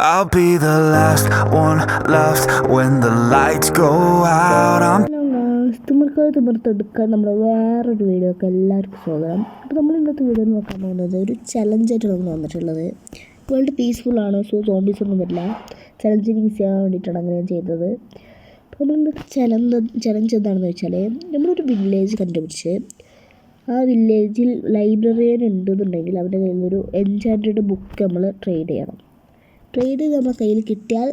I'll be the last one left when the lights go out. തിമിർത്തെടുക്കാൻ നമ്മൾ വേറൊരു video ഒക്കെ എല്ലാവർക്കും സ്വാഗതം. അപ്പോൾ നമ്മൾ ഇന്നത്തെ വീഡിയോ നോക്കാൻ പോകുന്നത് ഒരു ചലഞ്ചായിട്ടാണ് നമ്മൾ വന്നിട്ടുള്ളത്. വേൾഡ് പീസ്ഫുള്ളാണ്, സോ സോംബീസ് ഒന്നും വരില്ല. ചലഞ്ചിന് ഈസി ആകാൻ വേണ്ടിയിട്ടാണ് അങ്ങനെ ചെയ്തത്. അപ്പോൾ നമ്മൾ ഇന്നത്തെ ചലഞ്ച് എന്താണെന്ന് വെച്ചാൽ, നമ്മളൊരു വില്ലേജ് കണ്ടുപിടിച്ച് ആ വില്ലേജിൽ ലൈബ്രറിയൻ ഉണ്ടെന്നുണ്ടെങ്കിൽ അവരുടെ കയ്യിൽ നിന്നൊരു എൻചാൻറ്റഡ് ബുക്ക് നമ്മൾ ട്രേഡ് ചെയ്യണം. ട്രേഡ് ചെയ്ത് നമ്മുടെ കയ്യിൽ കിട്ടിയാൽ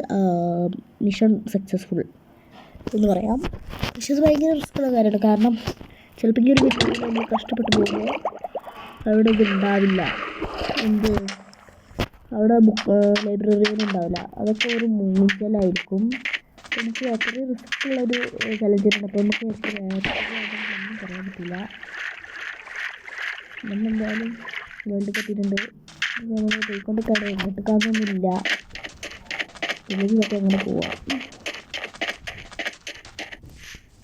മിഷൻ സക്സസ്ഫുൾ എന്ന് പറയാം. പക്ഷെ അത് ഭയങ്കര റിസ്ക്കുള്ള കാര്യമാണ്. കാരണം ചിലപ്പോൾ ഈ ഒരു വീട്ടിൽ നമ്മൾ കഷ്ടപ്പെട്ട് പോകുമ്പോൾ അവിടെ ഇത് ഉണ്ടാവില്ല. അവിടെ ലൈബ്രറിയിൽ ഉണ്ടാവില്ല. അതൊക്കെ ഒരു മൂഞ്ചലായിരിക്കും. നമുക്ക് അത്രയും റിസ്ക്കുള്ളൊരു ചലഞ്ചാണ്. അപ്പോൾ നമുക്ക് ഒന്നും പറയാൻ പറ്റില്ല. നമ്മളെന്തായാലും വേൾഡ് കപ്പിട്ടുണ്ട്. നമ്മൾ പോയിക്കൊണ്ട് ഇങ്ങോട്ട് കാണുന്നില്ല. ഇതിലൊക്കെ അങ്ങനെ പോവാം.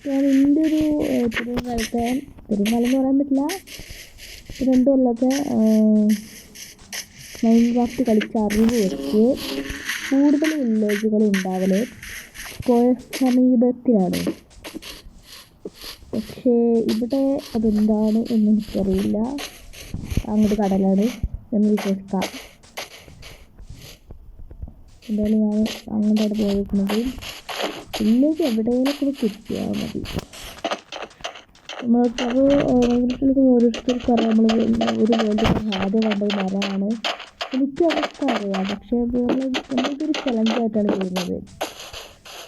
ഞാൻ എൻ്റെ ഒരു പെരുമാളത്തെ പെരുമാളെന്ന് പറയാൻ പറ്റില്ല, 2 കൊല്ലത്തെ മൈൻക്രാഫ്റ്റ് കളിച്ച അറിവ് വെച്ച് കൂടുതൽ വില്ലേജുകൾ ഉണ്ടാവൽ പുഴ സമീപത്തിലാണ്. പക്ഷേ ഇവിടെ അതെന്താണ് എന്ന് എനിക്കറിയില്ല. അങ്ങോട്ട് കടലാണ് എന്ന് വിശ്വസിക്കാം. എന്തായാലും ഞാൻ അങ്ങോട്ടാണ് പോയിരിക്കുന്നത്. വില്ലേജ് എവിടെയെങ്കിലൊക്കെ കിട്ടിയാൽ മതി. നമ്മൾക്കത് ഓരോരുത്തർക്കും അറിയാം. നമ്മൾ ഒരു വേൾഡ് ആദ്യം കണ്ട മരമാണ്. എനിക്ക് അതൊക്കെ അറിയാം. പക്ഷേ നമ്മൾക്കൊരു ചലഞ്ചായിട്ടാണ് ചെയ്യുന്നത്.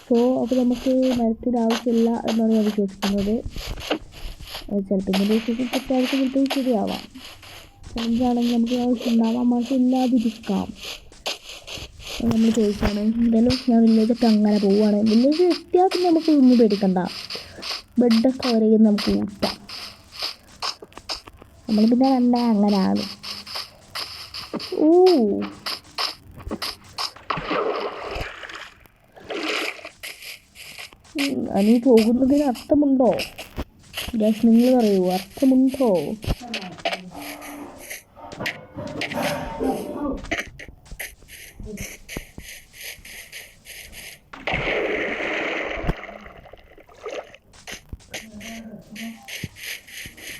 സോ അപ്പോൾ നമുക്ക് മരത്തിൻ്റെ ആവശ്യമില്ല എന്നാണ് ഞാൻ വിശ്വസിക്കുന്നത്. ചിലപ്പോൾ ഇങ്ങനെ വിശ്വസിച്ചിട്ട് ആവശ്യം കിട്ടും, ശരിയാവാം. ചലഞ്ചാണെങ്കിൽ നമുക്ക് ആവശ്യമുണ്ടാവാം, ആവശ്യമില്ലാതിരിക്കാം. നമ്മൾ ചോദിച്ചാണ്. എന്തായാലും ഞാൻ വില്ലേജൊക്കെ അങ്ങനെ പോവുകയാണ്. വില്ലേജ് എത്തിയാൽ പിന്നെ നമുക്ക് ഒന്നും പേടിക്കണ്ട. ബെഡൊക്കെ വരെയും നമുക്ക് ഊട്ടാം. നമ്മൾ പിന്നെ അങ്ങനെയാണ്. നീ പോകുന്നതിന് അർത്ഥമുണ്ടോ? ഗ്യാസ് നിങ്ങൾ പറയൂ, അർത്ഥമുണ്ടോ?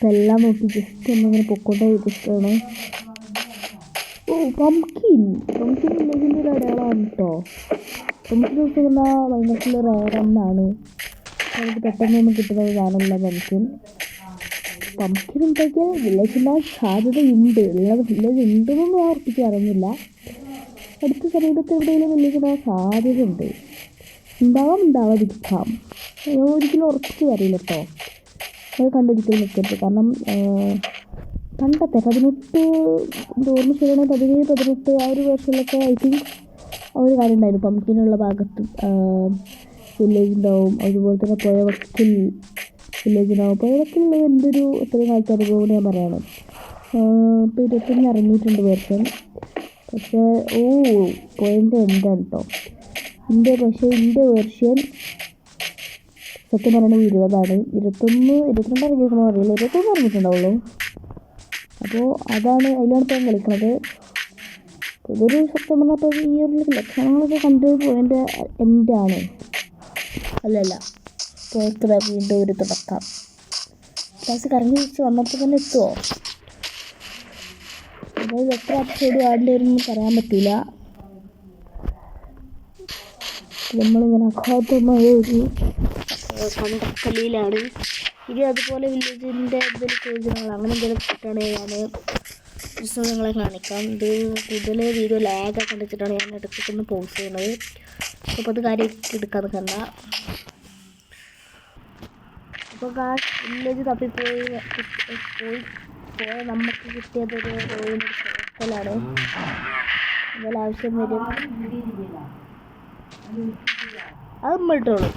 എല്ലാം നോക്കി ജസ്റ്റ് ഒന്നിങ്ങനെ പൊക്കോട്ടെ ഇരിക്കുകയാണ്. പംകിൻ വില്ലേജിൻ്റെ ഒരു അടയാളമാണ് കേട്ടോ. പംകിൻ ദിവസം പറഞ്ഞാൽ ഭയങ്കര റയറെന്നാണ്. നമുക്ക് പെട്ടെന്നൊന്നും കിട്ടുന്നത് ഞാനല്ല. പംകിൻ ഉണ്ടാക്കിയാൽ വില്ലേജ് ഉണ്ടാകാൻ സാധ്യതയുണ്ട്. ഉള്ളത് വില്ലേജ് ഉണ്ടെന്നൊന്നും ഞാൻ ഉറപ്പിച്ച് അറിയുന്നില്ല. അടുത്ത സമീപത്ത് എവിടെയെങ്കിലും വില്ലേജ് ഉണ്ടാകാൻ സാധ്യതയുണ്ട്. ഉണ്ടാവാതിരിക്കാം. ഞാൻ ഒരിക്കലും ഉറപ്പിച്ച് അറിയില്ല കേട്ടോ. അത് കണ്ടൊരിക്കലും നിൽക്കരുത്. കാരണം പണ്ടത്തെ 18 ഓർമ്മ ശരിയാണ്, 17-18 ആ ഒരു വർഷത്തിലൊക്കെ ഐ തിങ്ക് ആ ഒരു കാര്യം ഉണ്ടായിരുന്നു. പംകിനുള്ള ഭാഗത്ത് വില്ലേജ് ഉണ്ടാവും. അതുപോലെ തന്നെ പുഴവക്കിൽ വില്ലേജ് ഉണ്ടാവും. പുഴവക്കിലുള്ളത് എൻ്റെ ഒരു ഇത്രയും കാലത്തെ അനുഭവം ഞാൻ പറയണം. ഇപ്പോൾ 21 ഇറങ്ങിയിട്ടുണ്ട് വേർഷൻ. പക്ഷേ പുഴൻ്റെ എന്താണ് കേട്ടോ പക്ഷേ എൻ്റെ വേർഷൻ സത്യം പറയുന്നത് 20ആണ്. 22 ഇറങ്ങിയിരിക്കണോ അറിയില്ല. 21 ഇറങ്ങിയിട്ടുണ്ടാവുള്ളൂ. അപ്പോൾ അതാണ്, അതിലാണ് ഇപ്പോൾ കളിക്കുന്നത്. ഇതൊരു സത്യം പറഞ്ഞാൽ ഇപ്പോൾ ഈ ഒരു ലക്ഷണങ്ങളൊക്കെ കണ്ട് പോയതിൻ്റെ എൻഡാണ്. അല്ലല്ല, പോയത്ര വീണ്ടും ഒരു തുടക്കം. ക്ലാസ് കറങ്ങി വെച്ച് വന്നപ്പോൾ തന്നെ എത്തുമോ? അതായത് എത്ര എപ്പിസോഡ് വേണ്ടി വരുമെന്ന് പറയാൻ പറ്റില്ല. നമ്മളിങ്ങനെ അഘാതമായ ഒരു കണ്ടക്കലിയിലാണ്. ഇനി അതുപോലെ വില്ലേജിൻ്റെ എന്തെങ്കിലും പ്രയോജനങ്ങൾ അങ്ങനെ എന്തെങ്കിലും കിട്ടുകയാണ് ഞാൻ നിങ്ങളെ കാണിക്കാം. ഇത് കൂടുതൽ വീഡിയോ ലാഗൊക്കെ കണ്ടിട്ടാണ് ഞാൻ ഇടയ്ക്കൊന്ന് പോസ് ചെയ്യുന്നത്. അപ്പോൾ അത് കാര്യമായിട്ട് എടുക്കാൻ നിൽക്കണ്ട. അപ്പോൾ വില്ലേജ് തപ്പിപ്പോയി നമുക്ക് കിട്ടിയതൊരു ഹോസ്റ്റലാണ്. എന്തെങ്കിലും ആവശ്യം വരും അത് നമ്മൾ ഇട്ടോളൂ.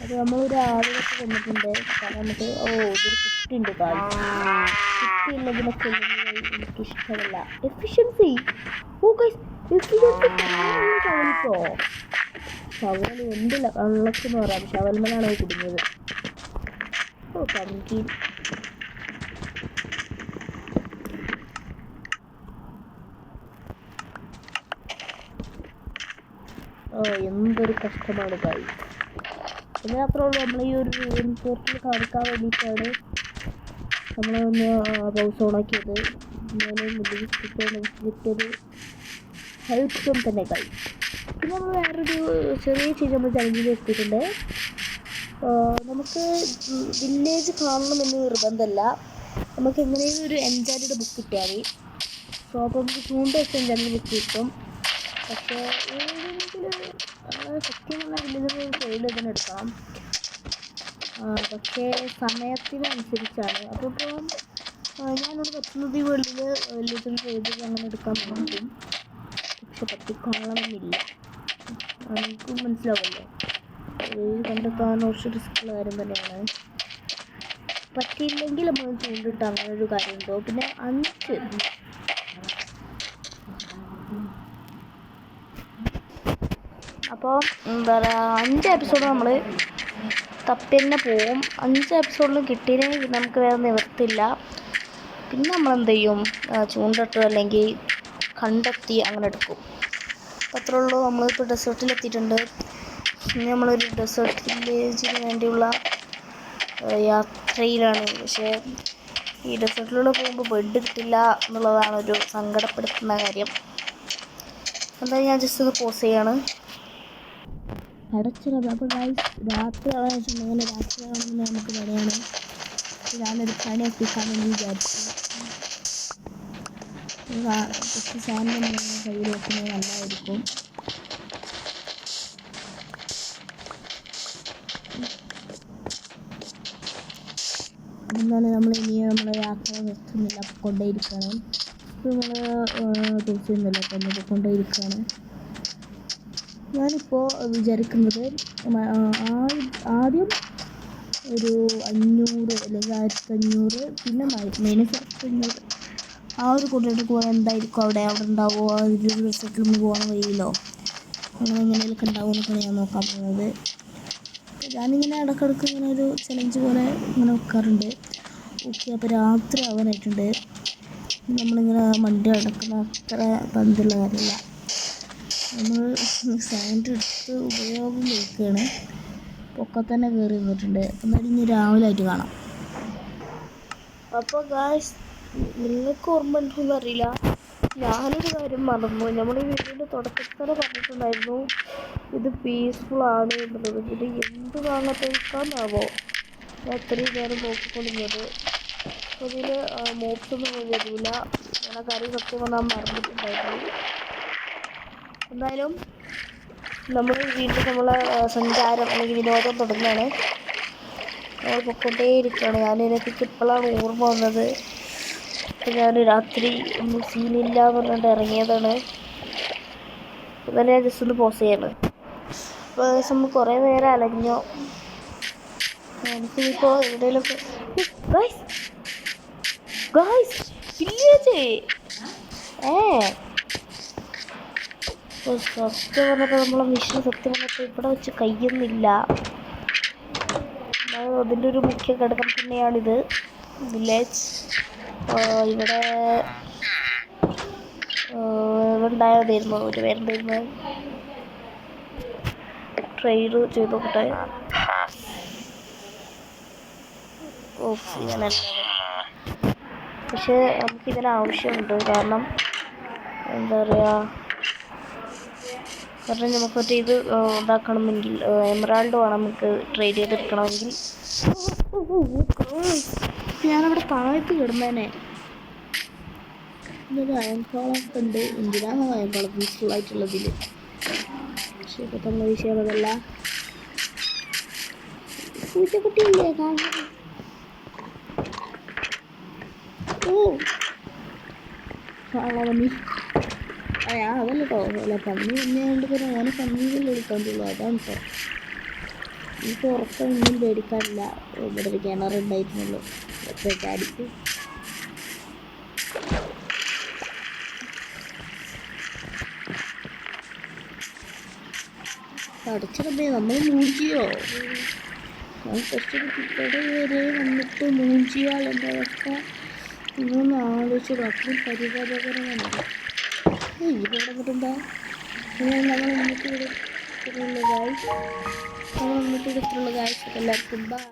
അത് നമ്മളൊരു ആളുകളൊക്കെ വന്നിട്ടുണ്ട്. കാരണം നമുക്ക് ഇതൊരു കുട്ടിയുണ്ട്. കുട്ടിയുള്ളതിനൊക്കെ എനിക്കിഷ്ടമല്ല. എഫിഷ്യൻസി ഷവലിട്ടോ ഷവൽ എന്ത് വെള്ളക്കെന്ന് പറയാം. ഷവൽമനാണ് കുടുങ്ങിയത്. ഓ പങ്കി ഓ എന്തൊരു കഷ്ടമാണ് കായി. പിന്നെ അത്രേ ഉള്ളൂ. നമ്മൾ ഈ ഒരു റിപ്പോർട്ടിൽ കാണിക്കാൻ വേണ്ടിയിട്ടാണ് നമ്മളൊന്ന് പൗസ് ഓണാക്കിയത്. ഞാൻ കിട്ടിയത് ഹെൽപ്സും തന്നെ കായി. പിന്നെ നമ്മൾ വേറൊരു ചെറിയ ചേഞ്ച് നമ്മൾ ചലഞ്ചിൽ എത്തിയിട്ടുണ്ട്. നമുക്ക് വില്ലേജ് കാണണമെന്ന് നിർബന്ധമല്ല. നമുക്ക് എങ്ങനെയും ഒരു എൻജാൻഡ് ബുക്ക് കിട്ടിയാൽ മതി. സോ അപ്പോൾ നമുക്ക് ചൂണ്ട വെച്ച് എൻജാൻഡ് ബുക്ക് കിട്ടും. പക്ഷേ ഏതെങ്കിലും സത്യമുള്ള വില്ലേജ് സൈഡിൽ തന്നെ എടുക്കണം. പക്ഷേ സമയത്തിനനുസരിച്ചാണ്. അപ്പോൾ ഞാനിവിടെ പറ്റുന്നത് ഈ വേൾഡിൽ വില്ലേജ് സൈഡിൽ അങ്ങനെ എടുക്കാൻ പറ്റും. പക്ഷെ പറ്റിക്കൊള്ളണമെന്നില്ല. എനിക്കും മനസ്സിലാവുമല്ലോ, കണ്ടെത്താൻ കുറച്ച് റിസ്ക്കുള്ള കാര്യം തന്നെയാണ്. പറ്റിയില്ലെങ്കിൽ നമ്മൾ ചൂണ്ടിട്ട് അങ്ങനെ ഒരു കാര്യമുണ്ടോ. പിന്നെ 5 അപ്പോൾ എന്താ പറയുക 5 എപ്പിസോഡ് നമ്മൾ തപ്പി തന്നെ പോവും. 5 എപ്പിസോഡിലും കിട്ടിയില്ലെങ്കിൽ നമുക്ക് വേറെ നിവർത്തില്ല. പിന്നെ നമ്മളെന്ത് ചെയ്യും, ചൂണ്ടിട്ടോ അല്ലെങ്കിൽ കണ്ടെത്തി അങ്ങനെ എടുക്കും. അപ്പോൾ അത്രേ ഉള്ളൂ. നമ്മളിപ്പോൾ ഡെസേർട്ടിലെത്തിയിട്ടുണ്ട്. ഇനി നമ്മളൊരു ഡെസേർട്ട് വില്ലേജിന് വേണ്ടിയുള്ള യാത്രയിലാണ്. പക്ഷേ ഈ ഡെസേർട്ടിലൂടെ പോകുമ്പോൾ ബെഡ് കിട്ടില്ല എന്നുള്ളതാണ് ഒരു സങ്കടപ്പെടുത്തുന്ന കാര്യം. എന്തായാലും ഞാൻ ജസ്റ്റ് ഒന്ന് പോസ് ചെയ്യാണ്. അടച്ചിടാം. അപ്പോൾ രാത്രി ആണെന്ന് രാത്രിയാണെന്ന് നമുക്ക് പറയാണ്. ഞാനൊരു പണി എത്തിക്കാൻ വേണ്ടി വിചാരിച്ചു. കുറച്ച് സാധനം കയ്യിൽ വെക്കുന്നത് നല്ലതായിരിക്കും. എന്നാലും നമ്മൾ ഇനി നമ്മുടെ യാത്ര നിർത്തുന്നില്ല, കൊണ്ടേയിരിക്കുകയാണ്. ഇപ്പോൾ നമ്മൾ തീർച്ചയൊന്നുമില്ല, കൊണ്ടേയിരിക്കുകയാണ്. ഞാനിപ്പോൾ വിചാരിക്കുന്നത് ആദ്യം ഒരു 500 അല്ലെങ്കിൽ 1500, പിന്നെ -1500 ആ ഒരു കൊണ്ടിട്ട് പോകാൻ എന്തായിരിക്കും അവിടെ ഉണ്ടാവുമോ. ആ ഒരു റിസോർട്ടിൽ നിന്ന് പോകാൻ വഴിയില്ലോ അങ്ങനെ എങ്ങനെയൊക്കെ ഉണ്ടാവും എന്നൊക്കെയാണ് ഞാൻ നോക്കാൻ പോകുന്നത്. ഞാനിങ്ങനെ ഇടയ്ക്കിടയ്ക്ക് ഇങ്ങനെ ഒരു ചലഞ്ച് പോലെ ഇങ്ങനെ വെക്കാറുണ്ട്. ഓക്കെ, അപ്പോൾ രാത്രി ആവാനായിട്ടുണ്ട്. നമ്മളിങ്ങനെ വണ്ടി അടക്കുന്ന അത്ര പന്തുള്ള കാര്യമില്ല. നമ്മൾ സൗണ്ട് എടുത്ത് ഉപയോഗം വയ്ക്കുകയാണ്. പൊക്കെ തന്നെ കയറി നിന്നിട്ടുണ്ട്. എന്നാലും ഇനി രാവിലെ ആയിട്ട് കാണാം. അപ്പോൾ ഗായ്സ്, നിങ്ങൾക്ക് ഓർമ്മ ഉണ്ടോയെന്ന് അറിയില്ല, ഞാനൊരു കാര്യം മറന്നു. നമ്മൾ ഈ വീടിൻ്റെ തുടക്കത്തിൽ തന്നെ പറഞ്ഞിട്ടുണ്ടായിരുന്നു ഇത് പീസ്ഫുള്ളാണ് എന്നുള്ളത്. ഇത് എന്ത് വാങ്ങത്തേക്കാന്നാവോ ഞാൻ ഇത്രയും നേരം നോക്കിക്കൊണ്ടിരുന്നത്. അപ്പോൾ ഇതിൽ മോപ്സൊന്നും വരില്ല. ഞാൻ ആ കാര്യം സത്യം പറഞ്ഞാൽ മറന്നിട്ടുണ്ടായിരുന്നു. എന്തായാലും നമ്മൾ വീണ്ടും നമ്മളെ സഞ്ചാരം അല്ലെങ്കിൽ വിനോദം തുടങ്ങുകയാണ്. നമ്മൾ പൊക്കൊണ്ടേയിരിക്കുകയാണ്. എനിക്ക് ഇപ്പോഴാണ് ഓർമ്മ വന്നത്. അപ്പോൾ ഞാൻ രാത്രി ഒന്നും സീനില്ല എന്ന് പറഞ്ഞിട്ട് ഇറങ്ങിയതാണ്. എന്നാലും ഞാൻ ജസ്റ്റ് ഒന്ന് പോസ് ചെയ്യാണ്. അപ്പോൾ നമ്മൾ കുറേ നേരം അലഞ്ഞോ. എനിക്കിപ്പോൾ എവിടെയെങ്കിലുമൊക്കെ ഗായ്സ് വില്ലേജ് സത്യം പറഞ്ഞപ്പോൾ നമ്മളെ മിഷൻ സത്യം പറഞ്ഞപ്പോൾ ഇവിടെ വെച്ച് കഴിയുന്നില്ല. അതിൻ്റെ ഒരു മുഖ്യ ഘടകം തന്നെയാണിത്, വില്ലേജ്. ഇവിടെ ഉണ്ടായതായിരുന്നു ഒരു പേരുണ്ടായിരുന്നു. ട്രെയിഡ് ചെയ്ത് നോക്കട്ടെ. ഇങ്ങനല്ല, പക്ഷേ നമുക്കിതിന് ആവശ്യമുണ്ട്. കാരണം എന്താ പറയുക, കാരണം നമുക്ക് മറ്റേ ഇത് ഇതാക്കണമെങ്കിൽ എമറാൾഡ് വേണം നമുക്ക് ട്രേഡ് ചെയ്തെടുക്കണമെങ്കിൽ. ഞാനവിടെ താഴത്ത് കിടന്നേനെ. ഇതൊരു അയൺകോളൊക്കെ ഉണ്ട്. എന്തിനാണ് അയൺകോളം പീസ്ഫുള്ളായിട്ടുള്ളതിൽ? പക്ഷേ ഇപ്പോഴത്തെ നമ്മൾ വിഷയം അതല്ല. പൂച്ചക്കുട്ടിയില്ലേ കാണാൻ? പന്നി. അതല്ല കേട്ടോ, അല്ല പന്നി തന്നെയാണ്ട് പിന്നെ ഓനെ പന്നിയിൽ എടുക്കാണ്ടുള്ളൂ. അതാണ് കേട്ടോ. എനിക്ക് ഉറക്കം ഒന്നും പേടിക്കാനില്ല. ഇവിടെ ഒരു കിണറുണ്ടായിരുന്നുള്ളൂ, ചാടിക്ക്. അടച്ചിടമ്പേ നമ്മൾ മൂടിയോ? ഞാൻ ഫസ്റ്റ് ഇവിടെ വരെ വന്നിട്ട് മൂഞ്ചിയാൽ എൻ്റെ അവസ്ഥ ഇന്നൊന്ന് ആലോചിച്ചത് അത്രയും പരിതാപകരമാണ്. ഇവിടെ വന്നിട്ടുണ്ടാ നമ്മൾ വന്നിട്ട് ഇവിടെ ഇത്രയുള്ള ഗായ്സ് എല്ലാവർക്കും ബൈ.